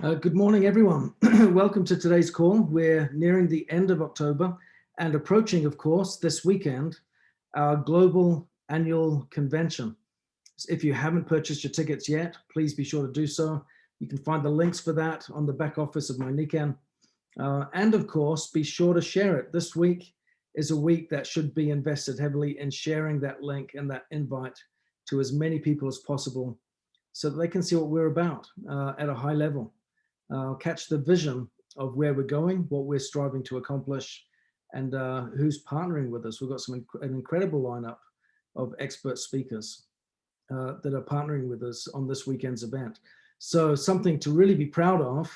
Good morning, everyone. Welcome to today's call. We're nearing the end of October and approaching, of course, this weekend, our global annual convention. If you haven't purchased your tickets yet, please be sure to do so. You can find the links for that on the back office of my Nikan. And of course, be sure to share it. This week is a week that should be invested heavily in sharing that link and that invite to as many people as possible so that they can see what we're about at a high level. Catch the vision of where we're going, what we're striving to accomplish, and who's partnering with us. We've got an incredible lineup of expert speakers that are partnering with us on this weekend's event. So something to really be proud of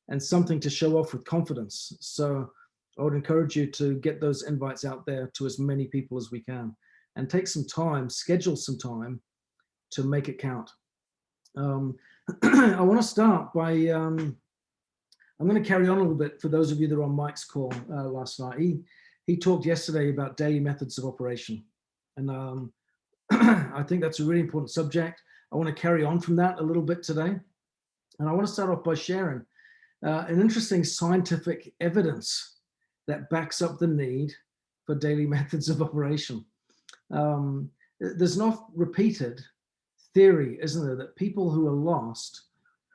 and something to show off with confidence. So I would encourage you to get those invites out there to as many people as we can and take some time, schedule some time to make it count. I want to start by, I'm going to carry on a little bit for those of you that were on Mike's call last night. He talked yesterday about daily methods of operation. And I think that's a really important subject. I want to carry on from that a little bit today. And I want to start off by sharing an interesting scientific evidence that backs up the need for daily methods of operation. There's an oft repeated theory, isn't there, that people who are lost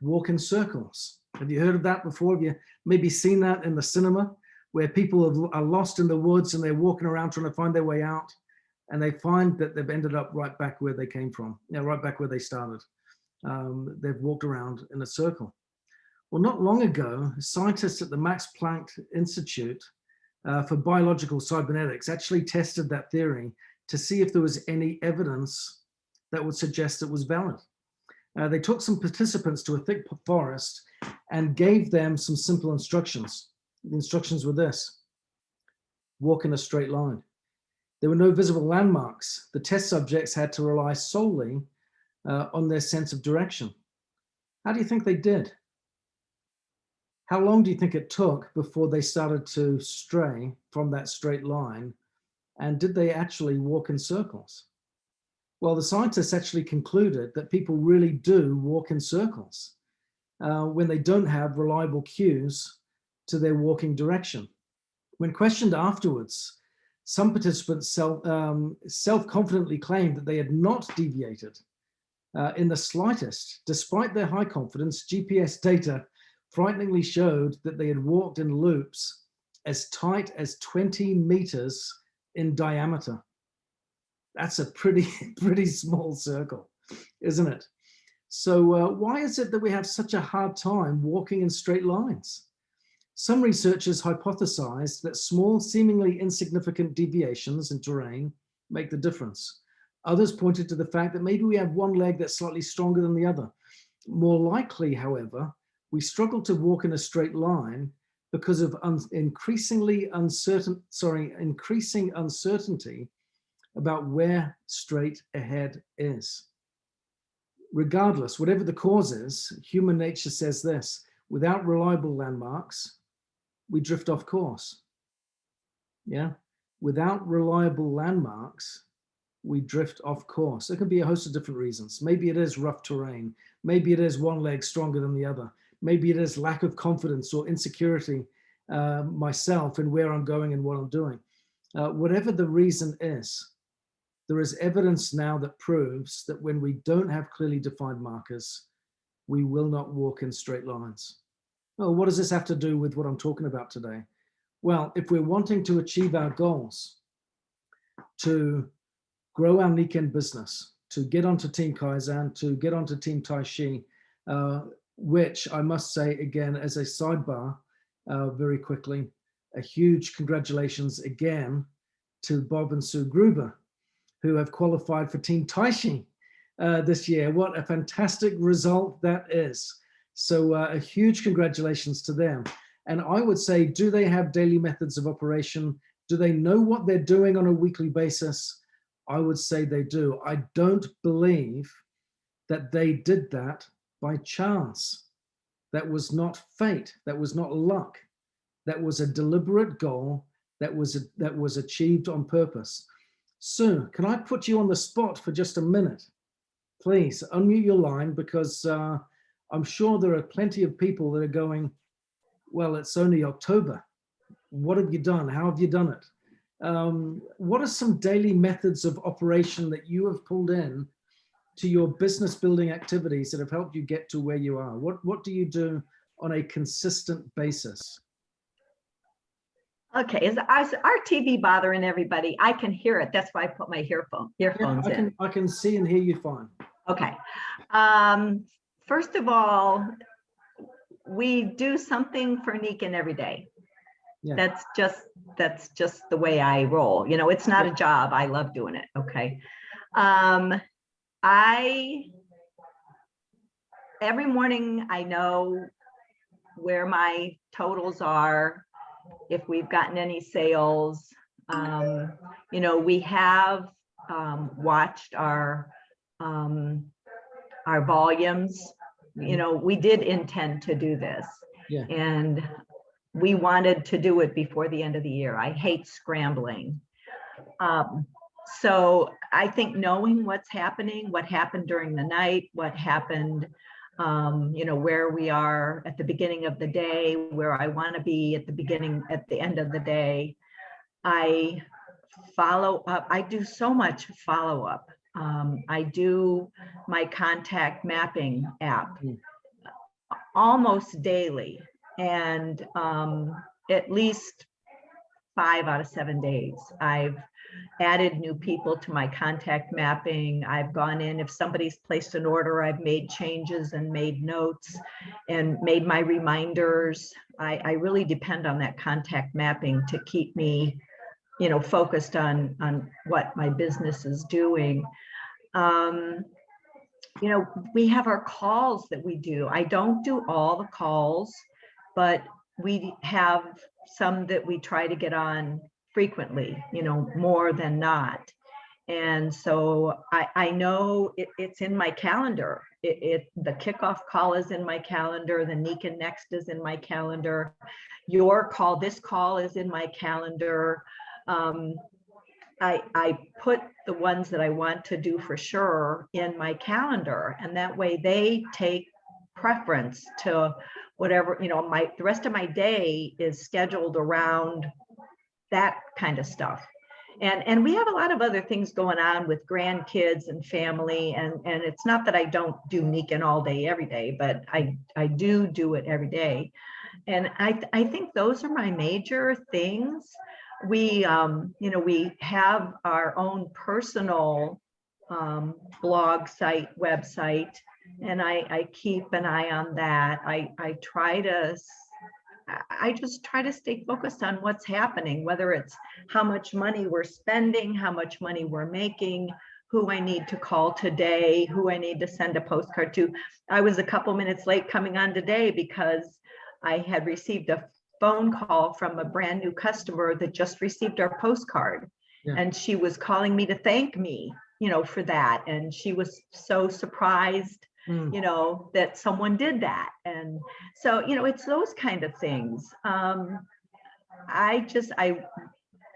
walk in circles. Have you heard of that before? Have you maybe seen that in the cinema where people are lost in the woods and they're walking around trying to find their way out, and they find that they've ended up right back where they came from, right back where they started. They've walked around in a circle. Well, not long ago, scientists at the Max Planck Institute for Biological Cybernetics actually tested that theory to see if there was any evidence that would suggest it was valid. They took some participants to a thick forest and gave them some simple instructions. The instructions were this: walk in a straight line. There were no visible landmarks. The test subjects had to rely solely on their sense of direction. How do you think they did? How long do you think it took before they started to stray from that straight line? And did they actually walk in circles? Well, the scientists actually concluded that people really do walk in circles when they don't have reliable cues to their walking direction. When questioned afterwards, some participants self-confidently claimed that they had not deviated in the slightest. Despite their high confidence, GPS data frighteningly showed that they had walked in loops as tight as 20 meters in diameter. That's a pretty small circle, isn't it? So why is it that we have such a hard time walking in straight lines? Some researchers hypothesized that small, seemingly insignificant deviations in terrain make the difference. Others pointed to the fact that maybe we have one leg that's slightly stronger than the other. More likely, however, we struggle to walk in a straight line because of increasing uncertainty about where straight ahead is. Regardless, whatever the cause is, human nature says this: without reliable landmarks, we drift off course. Yeah, without reliable landmarks, we drift off course. There could be a host of different reasons. Maybe it is rough terrain. Maybe it is one leg stronger than the other. Maybe it is lack of confidence or insecurity myself in where I'm going and what I'm doing. Whatever the reason is, there is evidence now that proves that when we don't have clearly defined markers, we will not walk in straight lines. Well, what does this have to do with what I'm talking about today? Well, if we're wanting to achieve our goals, to grow our Niken business, to get onto Team Kaizen, to get onto Team Tai Chi, which I must say again as a sidebar very quickly, a huge congratulations again to Bob and Sue Gruber, who have qualified for Team Tai Chi this year. What a fantastic result that is. So a huge congratulations to them. And I would say, do they have daily methods of operation? Do they know what they're doing on a weekly basis? I would say they do. I don't believe that they did that by chance. That was not fate. That was not luck. That was a deliberate goal that was achieved on purpose. Sue, can I put you on the spot for just a minute? Please unmute your line, because I'm sure there are plenty of people that are going, well, it's only October. What have you done? How have you done it? What are some daily methods of operation that you have pulled in to your business building activities that have helped you get to where you are? What do you do on a consistent basis? Okay, is our TV bothering everybody? I can hear it. That's why I put my earphones in. I can see and hear you fine. Okay. First of all, we do something for Nikan every day. Yeah. That's just the way I roll. You know, it's not a job. I love doing it. Okay. Every morning I know where my totals are, if we've gotten any sales. You know, we have watched our volumes. You know, we did intend to do this, and we wanted to do it before the end of the year. I hate scrambling. So I think knowing what's happening, what happened during the night, what happened, you know, where we are at the beginning of the day, where I want to be at the end of the day. I follow up. I do so much follow up. I do my contact mapping app almost daily, and at least 5 out of 7 days, I've added new people to my contact mapping. I've gone in, if somebody's placed an order, I've made changes and made notes and made my reminders. I really depend on that contact mapping to keep me, you know, focused on what my business is doing. You know, we have our calls that we do. I don't do all the calls, but we have some that we try to get on frequently, you know, more than not. And so I know it's in my calendar. The kickoff call is in my calendar. The Nikan Next is in my calendar. Your call, this call is in my calendar. I put the ones that I want to do for sure in my calendar, and that way they take preference to whatever, you know, the rest of my day is scheduled around that kind of stuff. And we have a lot of other things going on with grandkids and family, and it's not that I don't do Nikan all day every day, but I do it every day. And I think those are my major things. We you know, we have our own personal blog site, website, and I keep an eye on that. I just try to stay focused on what's happening, whether it's how much money we're spending, how much money we're making, who I need to call today, who I need to send a postcard to. I was a couple minutes late coming on today because I had received a phone call from a brand new customer that just received our postcard. And she was calling me to thank me, you know, for that. And she was so surprised, you know, that someone did that. And so, you know, it's those kind of things.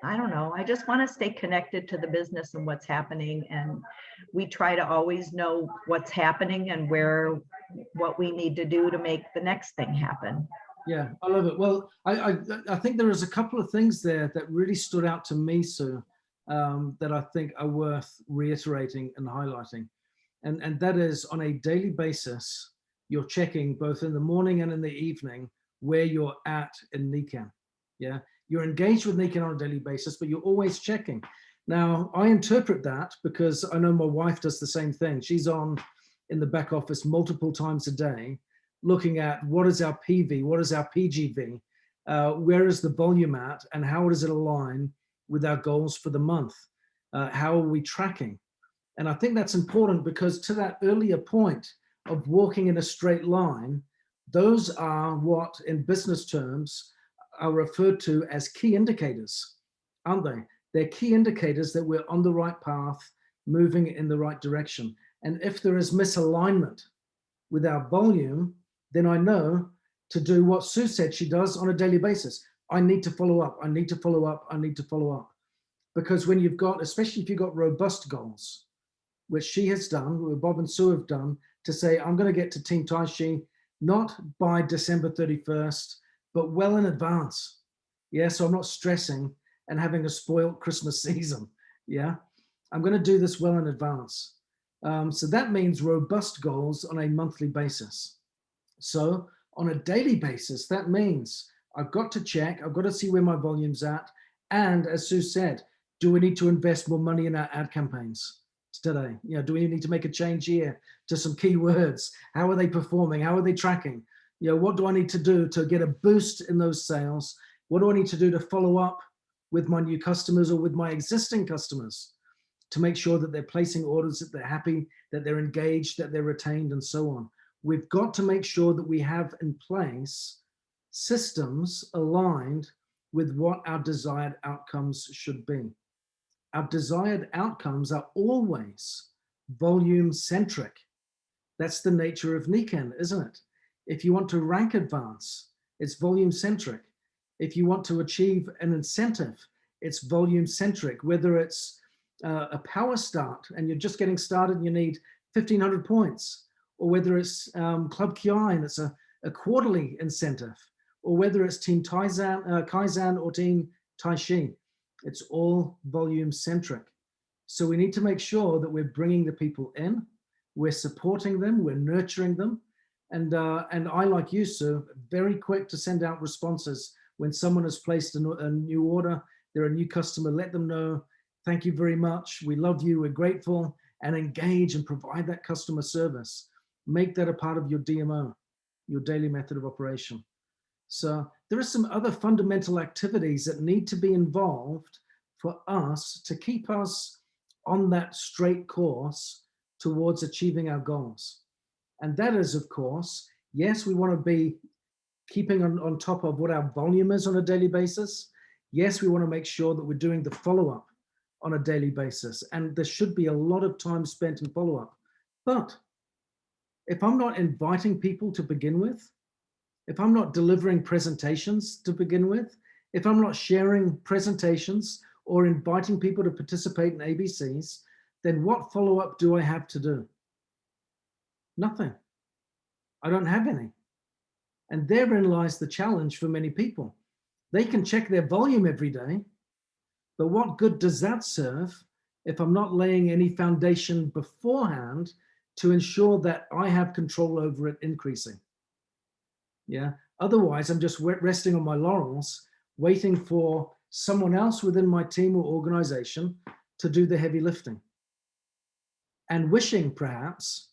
I don't know, I just want to stay connected to the business and what's happening. And we try to always know what's happening and what we need to do to make the next thing happen. Yeah, I love it. Well, I think there is a couple of things there that really stood out to me, Sue, that I think are worth reiterating and highlighting. And that is, on a daily basis, you're checking both in the morning and in the evening where you're at in Nikan. Yeah, you're engaged with Nikan on a daily basis, but you're always checking. Now, I interpret that because I know my wife does the same thing. She's on in the back office multiple times a day, looking at what is our PV, what is our PGV, where is the volume at, and how does it align with our goals for the month? How are we tracking? And I think that's important because, to that earlier point of walking in a straight line, those are what in business terms are referred to as key indicators, aren't they? They're key indicators that we're on the right path, moving in the right direction. And if there is misalignment with our volume, then I know to do what Sue said she does on a daily basis. I need to follow up. I need to follow up. I need to follow up. Because when you've got, especially if you've got robust goals, which she has done, what Bob and Sue have done, to say, I'm going to get to Team Taishi, not by December 31st, but well in advance. Yeah, so I'm not stressing and having a spoiled Christmas season. Yeah, I'm going to do this well in advance. So that means robust goals on a monthly basis. So on a daily basis, that means I've got to check, I've got to see where my volume's at. And as Sue said, do we need to invest more money in our ad campaigns today? You know, do we need to make a change here to some keywords? How are they performing? How are they tracking? You know, what do I need to do to get a boost in those sales? What do I need to do to follow up with my new customers or with my existing customers to make sure that they're placing orders, that they're happy, that they're engaged, that they're retained, and so on? We've got to make sure that we have in place systems aligned with what our desired outcomes should be. Our desired outcomes are always volume centric. That's the nature of Niken, isn't it? If you want to rank advance, it's volume centric. If you want to achieve an incentive, it's volume centric, whether it's a power start and you're just getting started and you need 1,500 points, or whether it's Club Kiai and it's a quarterly incentive, or whether it's Team Kaizen or Team Taishi. It's all volume centric. So we need to make sure that we're bringing the people in, we're supporting them, we're nurturing them. And I, like you, Sue, very quick to send out responses when someone has placed a new order, they're a new customer, let them know, thank you very much, we love you, we're grateful, and engage and provide that customer service. Make that a part of your DMO, your daily method of operation. So there are some other fundamental activities that need to be involved for us to keep us on that straight course towards achieving our goals. And that is, of course, yes, we want to be keeping on top of what our volume is on a daily basis. Yes, we want to make sure that we're doing the follow-up on a daily basis. And there should be a lot of time spent in follow-up. But if I'm not inviting people to begin with, if I'm not delivering presentations to begin with, if I'm not sharing presentations or inviting people to participate in ABCs, then what follow-up do I have to do? Nothing. I don't have any. And therein lies the challenge for many people. They can check their volume every day, but what good does that serve if I'm not laying any foundation beforehand to ensure that I have control over it increasing? Yeah. Otherwise, I'm just resting on my laurels, waiting for someone else within my team or organization to do the heavy lifting, and wishing perhaps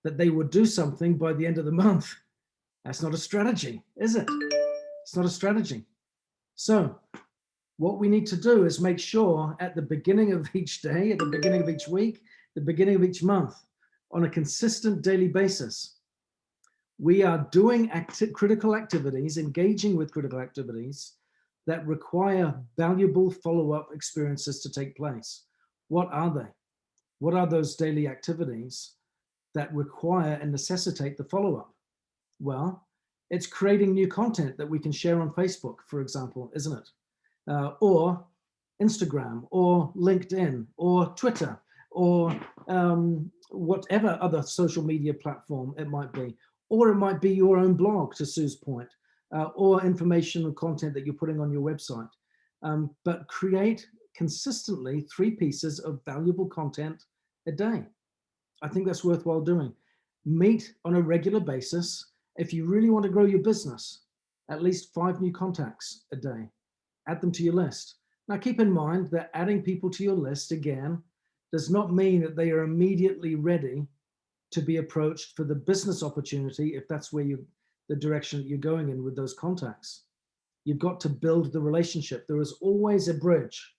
that they would do something by the end of the month. That's not a strategy, is it? It's not a strategy. So what we need to do is make sure at the beginning of each day, at the beginning of each week, the beginning of each month, on a consistent daily basis, we are doing critical activities, engaging with critical activities that require valuable follow-up experiences to take place. What are they? What are those daily activities that require and necessitate the follow-up? Well, it's creating new content that we can share on Facebook, for example, isn't it? Or Instagram, or LinkedIn, or Twitter, or whatever other social media platform it might be. Or it might be your own blog, to Sue's point, or information or content that you're putting on your website. But create consistently 3 pieces of valuable content a day. I think that's worthwhile doing. Meet on a regular basis. If you really want to grow your business, at least 5 new contacts a day. Add them to your list. Now keep in mind that adding people to your list, again, does not mean that they are immediately ready to be approached for the business opportunity, if that's where the direction that you're going in with those contacts. You've got to build the relationship. There is always a bridge.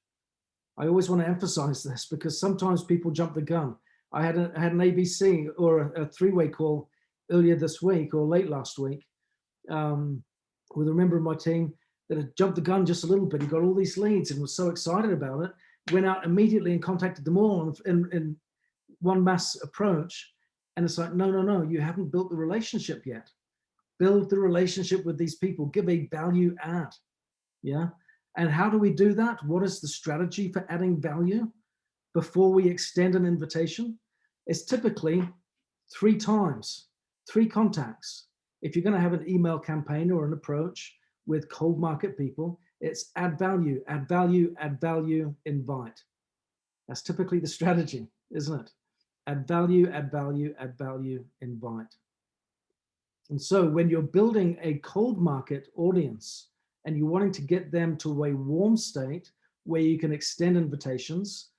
I always want to emphasize this because sometimes people jump the gun. I had an ABC or a 3-way call earlier this week or late last week with a member of my team that had jumped the gun just a little bit. He got all these leads and was so excited about it, went out immediately and contacted them all in one mass approach. And it's like, no, you haven't built the relationship yet. Build the relationship with these people, give a value add. Yeah. And how do we do that? What is the strategy for adding value before we extend an invitation? It's typically 3 times, 3 contacts. If you're going to have an email campaign or an approach with cold market people, it's add value, add value, add value, invite. That's typically the strategy, isn't it? Add value, add value, add value, invite. And so when you're building a cold market audience and you're wanting to get them to a warm state where you can extend invitations,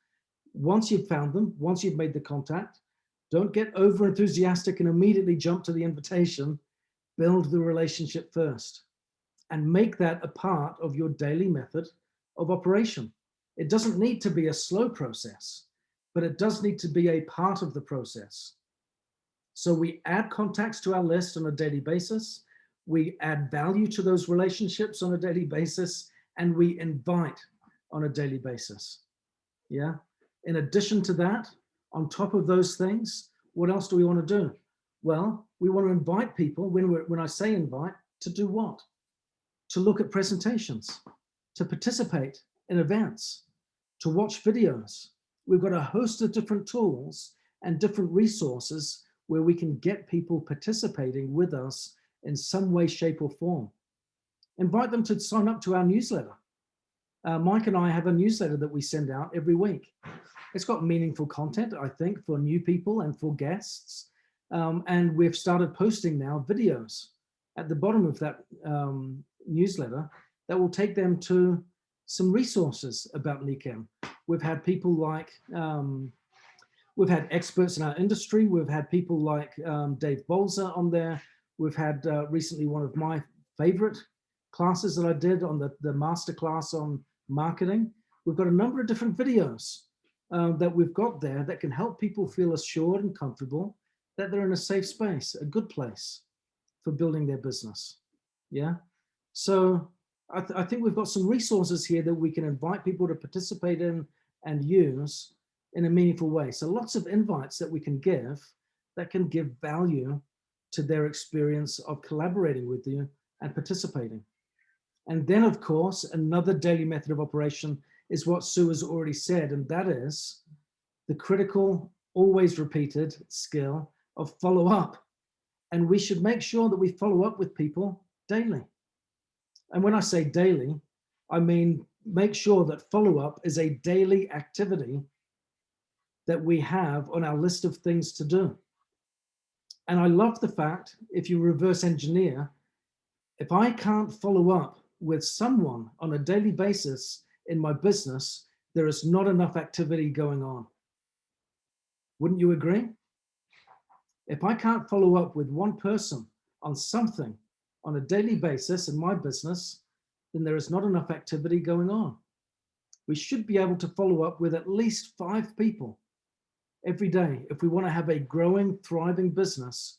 once you've found them, once you've made the contact, don't get over enthusiastic and immediately jump to the invitation. Build the relationship first and make that a part of your daily method of operation. It doesn't need to be a slow process, but it does need to be a part of the process. So we add contacts to our list on a daily basis. We add value to those relationships on a daily basis, and we invite on a daily basis. Yeah. In addition to that, on top of those things, what else do we want to do? Well, we want to invite people, when I say invite, to do what? To look at presentations, to participate in events, to watch videos. We've got a host of different tools and different resources where we can get people participating with us in some way, shape, or form. Invite them to sign up to our newsletter. Mike and I have a newsletter that we send out every week. It's got meaningful content, I think, for new people and for guests. And we've started posting now videos at the bottom of that newsletter that will take them to some resources about NICAM. We've had people like, we've had experts in our industry. We've had people like Dave Bolzer on there. We've had recently one of my favorite classes that I did on the master class on marketing. We've got a number of different videos that we've got there that can help people feel assured and comfortable that they're in a safe space, a good place for building their business. Yeah. So I think we've got some resources here that we can invite people to participate in and use in a meaningful way. So lots of invites that we can give value to their experience of collaborating with you and participating. And then, of course, another daily method of operation is what Sue has already said, and that is the critical, always repeated skill of follow up. And we should make sure that we follow up with people daily. And when I say daily, I mean make sure that follow up is a daily activity that we have on our list of things to do. And I love the fact, if you reverse engineer, if I can't follow up with someone on a daily basis in my business, there is not enough activity going on. Wouldn't you agree? If I can't follow up with one person on something on a daily basis in my business, then there is not enough activity going on. We should be able to follow up with at least 5 people every day. If we want to have a growing, thriving business,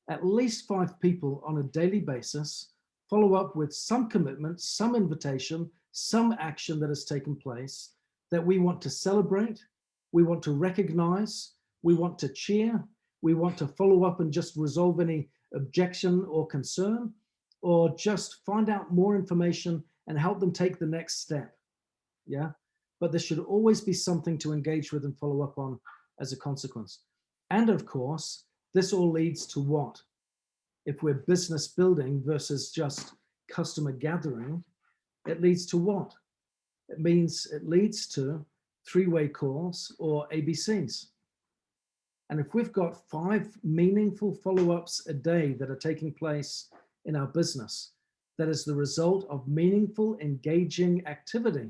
at least 5 people on a daily basis, follow up with some commitment, some invitation, some action that has taken place that we want to celebrate, we want to recognize, we want to cheer, we want to follow up and just resolve any objection or concern, or just find out more information and help them take the next step. Yeah. But there should always be something to engage with and follow up on as a consequence. And of course, this all leads to what? If we're business building versus just customer gathering, it leads to what? It leads to three-way calls or ABCs. And if we've got 5 meaningful follow-ups a day that are taking place in our business, that is the result of meaningful, engaging activity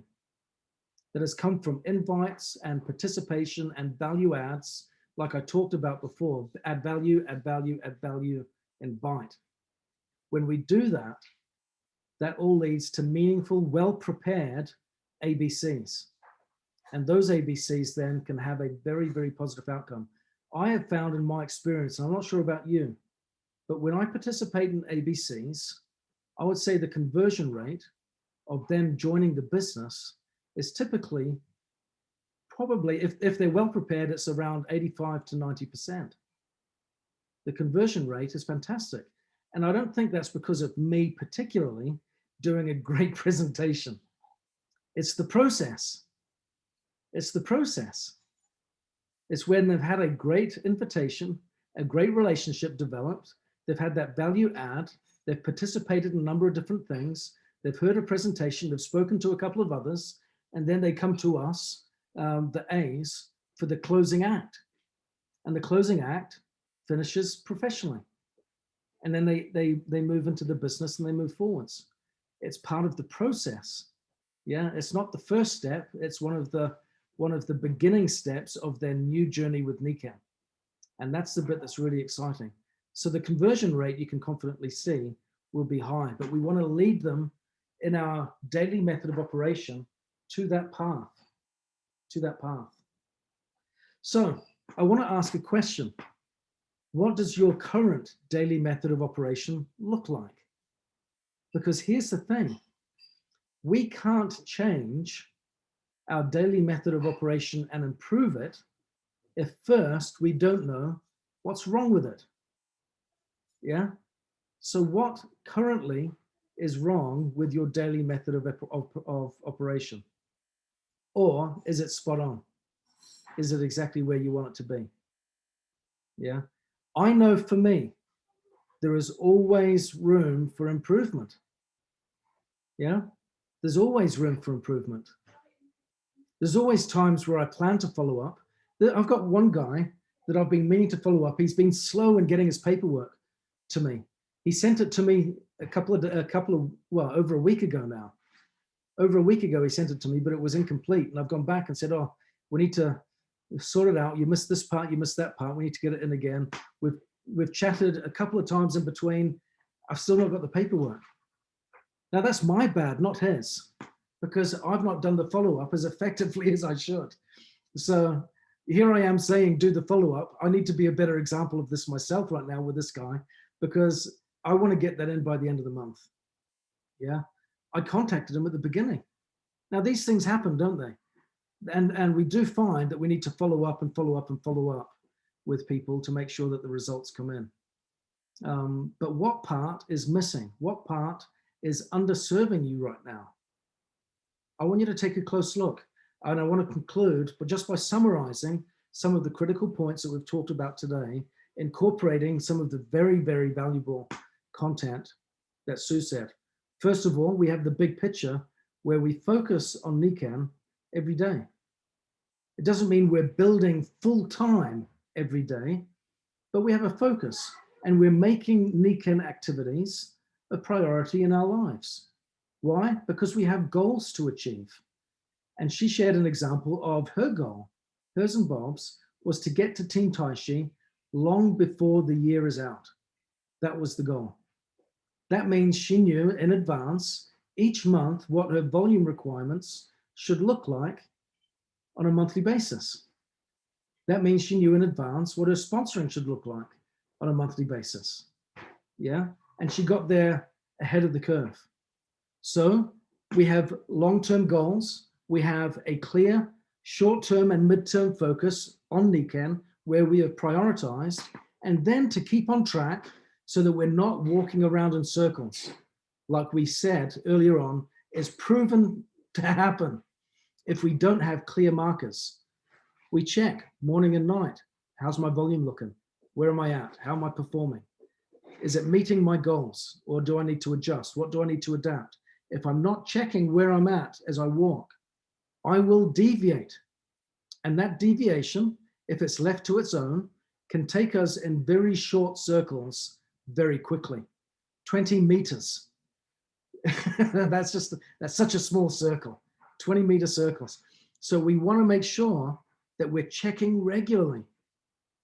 that has come from invites and participation and value adds, like I talked about before, add value, add value, add value, invite. When we do that, that all leads to meaningful, well-prepared ABCs. And those ABCs then can have a very, very positive outcome. I have found in my experience, and I'm not sure about you, but when I participate in ABCs, I would say the conversion rate of them joining the business is typically, probably, if they're well prepared, it's around 85 to 90%. The conversion rate is fantastic. And I don't think that's because of me particularly doing a great presentation. It's the process. It's the process. It's when they've had a great invitation, a great relationship developed. They've had that value add. They've participated in a number of different things. They've heard a presentation. They've spoken to a couple of others. And then they come to us, the A's, for the closing act. And the closing act finishes professionally. And then they move into the business and they move forwards. It's part of the process. Yeah, it's not the first step. It's one of the beginning steps of their new journey with Nikan. And that's the bit that's really exciting. So the conversion rate, you can confidently see, will be high, but we want to lead them in our daily method of operation to that path, So I want to ask a question. What does your current daily method of operation look like? Because here's the thing. We can't change our daily method of operation and improve it if first we don't know what's wrong with it. Yeah. So what currently is wrong with your daily method of operation? Or is it spot on? Is it exactly where you want it to be? Yeah. I know for me, there is always room for improvement. Yeah. There's always room for improvement. There's always times where I plan to follow up. I've got one guy that I've been meaning to follow up. He's been slow in getting his paperwork to me. He sent it to me over a week ago now. Over a week ago, he sent it to me, but it was incomplete. And I've gone back and said, oh, we need to sort it out. You missed this part, you missed that part. We need to get it in again. We've chatted a couple of times in between. I've still not got the paperwork. Now that's my bad, not his, because I've not done the follow-up as effectively as I should. So here I am saying, do the follow-up. I need to be a better example of this myself right now with this guy, because I want to get that in by the end of the month. Yeah. I contacted him at the beginning. Now these things happen, don't they? And we do find that we need to follow up and follow up and follow up with people to make sure that the results come in. But what part is missing? What part is underserving you right now? I want you to take a close look. And I want to conclude, but just by summarizing some of the critical points that we've talked about today, incorporating some of the very, very valuable content that Sue said. First of all, we have the big picture where we focus on Nikan every day. It doesn't mean we're building full time every day, but we have a focus and we're making Nikan activities a priority in our lives. Why? Because we have goals to achieve. And she shared an example of her goal. Hers and Bob's was to get to Team Taishi long before the year is out. That was the goal. That means she knew in advance each month what her volume requirements should look like on a monthly basis. That means she knew in advance what her sponsoring should look like on a monthly basis. Yeah. And she got there ahead of the curve. So we have long-term goals. We have a clear short-term and mid-term focus on Nikan where we have prioritized, and then to keep on track so that we're not walking around in circles. Like we said earlier on, is proven to happen if we don't have clear markers. We check morning and night. How's my volume looking? Where am I at? How am I performing? Is it meeting my goals, or do I need to adjust? What do I need to adapt? If I'm not checking where I'm at as I walk, I will deviate. And that deviation, if it's left to its own, can take us in very short circles very quickly. 20 meters. That's such a small circle, 20-meter circles. So we want to make sure that we're checking regularly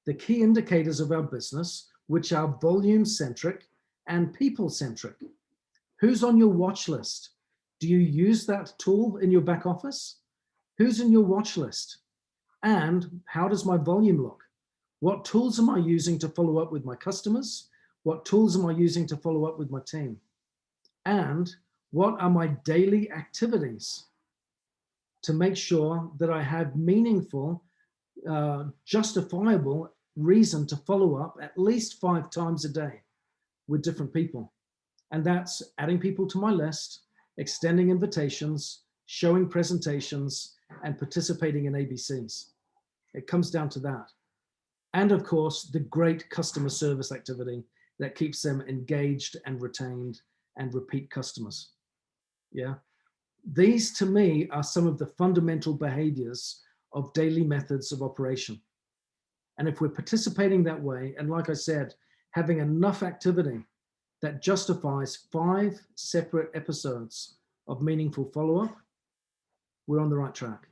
the key indicators of our business, which are volume-centric and people-centric. Who's on your watch list? Do you use that tool in your back office? Who's in your watch list? And how does my volume look? What tools am I using to follow up with my customers? What tools am I using to follow up with my team? And what are my daily activities to make sure that I have meaningful, justifiable reason to follow up at least 5 times a day with different people? And that's adding people to my list, extending invitations, showing presentations, and participating in ABCs. It comes down to that. And of course, the great customer service activity that keeps them engaged and retained and repeat customers. Yeah. These to me are some of the fundamental behaviors of daily methods of operation. And if we're participating that way, and like I said, having enough activity that justifies 5 separate episodes of meaningful follow-up, we're on the right track.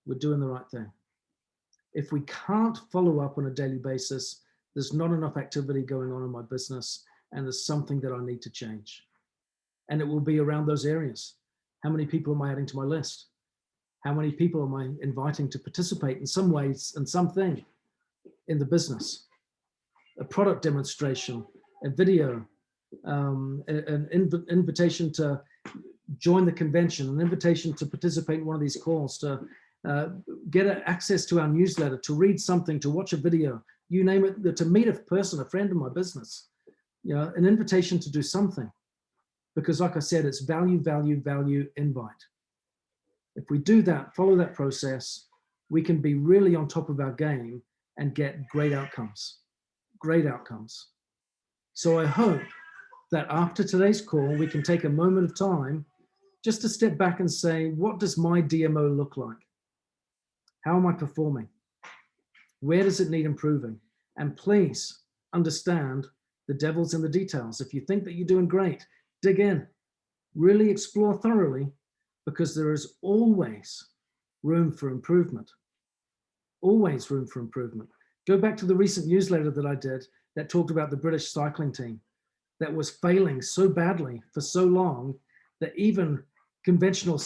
We're doing the right thing. If we can't follow up on a daily basis, there's not enough activity going on in my business, and there's something that I need to change. And it will be around those areas. How many people am I adding to my list? How many people am I inviting to participate in some ways and something in the business? A product demonstration, a video, an invitation to join the convention, an invitation to participate in one of these calls, to get access to our newsletter, to read something, to watch a video, you name it, to meet a person, a friend in my business, an invitation to do something. Because like I said, it's value, value, value, invite. If we do that, follow that process, we can be really on top of our game and get great outcomes, great outcomes. So I hope that after today's call, we can take a moment of time just to step back and say, what does my DMO look like? How am I performing? Where does it need improving? And please understand the devil's in the details. If you think that you're doing great, dig in, really explore thoroughly, because there is always room for improvement. Always room for improvement. Go back to the recent newsletter that I did that talked about the British cycling team that was failing so badly for so long that even conventional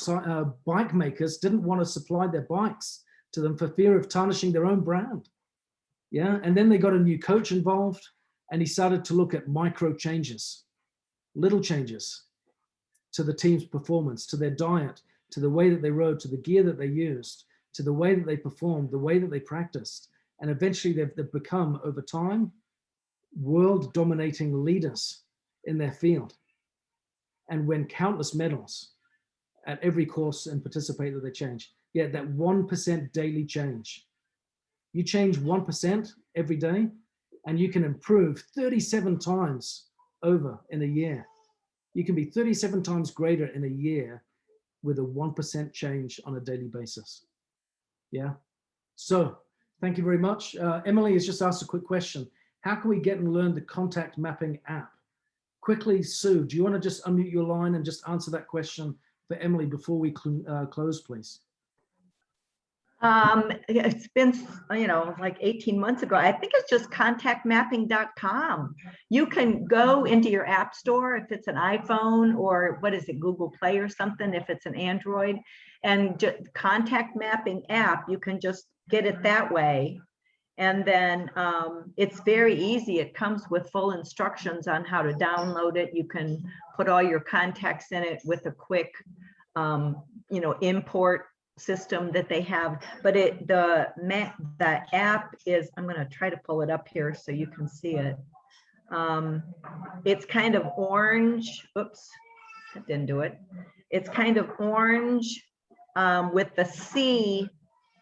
bike makers didn't want to supply their bikes to them for fear of tarnishing their own brand. Yeah, and then they got a new coach involved, and he started to look at micro changes, little changes to the team's performance, to their diet, to the way that they rode, to the gear that they used, to the way that they performed, the way that they practiced. And eventually they've become, over time, world dominating leaders in their field and win countless medals at every course and participate that they change. Yeah, that 1% daily change. You change 1% every day and you can improve 37 times over in a year. You can be 37 times greater in a year with a 1% change on a daily basis. Yeah. So thank you very much. Emily has just asked a quick question. How can we get and learn the contact mapping app? Quickly, Sue, do you want to just unmute your line and just answer that question for Emily before we close, please? It's been, like 18 months ago. I think it's just contactmapping.com. You can go into your app store if it's an iPhone, or what is it, Google Play or something, if it's an Android, and contact mapping app, you can just get it that way. And then it's very easy. It comes with full instructions on how to download it. You can put all your contacts in it with a quick, import system that they have. But the app is, I'm going to try to pull it up here so you can see it. It's kind of orange. Oops, that didn't do it. It's kind of orange with the C.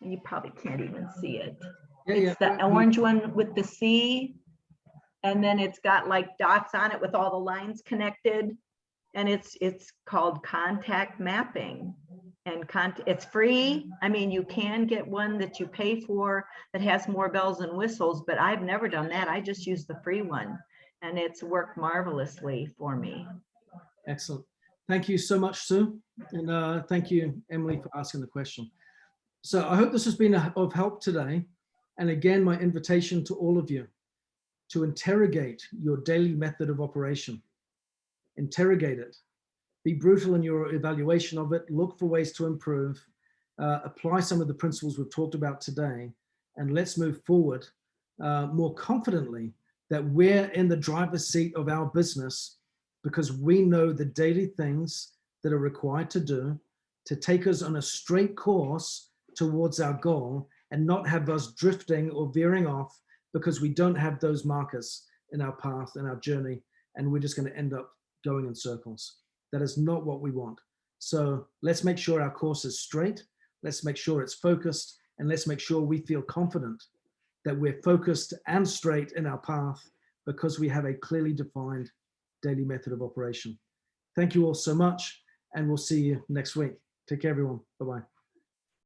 You probably can't even see it. It's the orange one with the C, and then it's got like dots on it with all the lines connected, and it's called contact mapping. And it's free. I mean, you can get one that you pay for that has more bells and whistles, but I've never done that. I just use the free one, and it's worked marvelously for me. Excellent. Thank you so much, Sue. And thank you, Emily, for asking the question. So I hope this has been of help today. And again, my invitation to all of you to interrogate your daily method of operation. Interrogate it. Be brutal in your evaluation of it. Look for ways to improve. Apply some of the principles we've talked about today. And let's move forward more confidently that we're in the driver's seat of our business, because we know the daily things that are required to do to take us on a straight course towards our goal, and not have us drifting or veering off because we don't have those markers in our path and our journey, and we're just going to end up going in circles. That is not what we want. So let's make sure our course is straight. Let's make sure it's focused, and let's make sure we feel confident that we're focused and straight in our path because we have a clearly defined daily method of operation. Thank you all so much, and we'll see you next week. Take care, everyone. Bye-bye.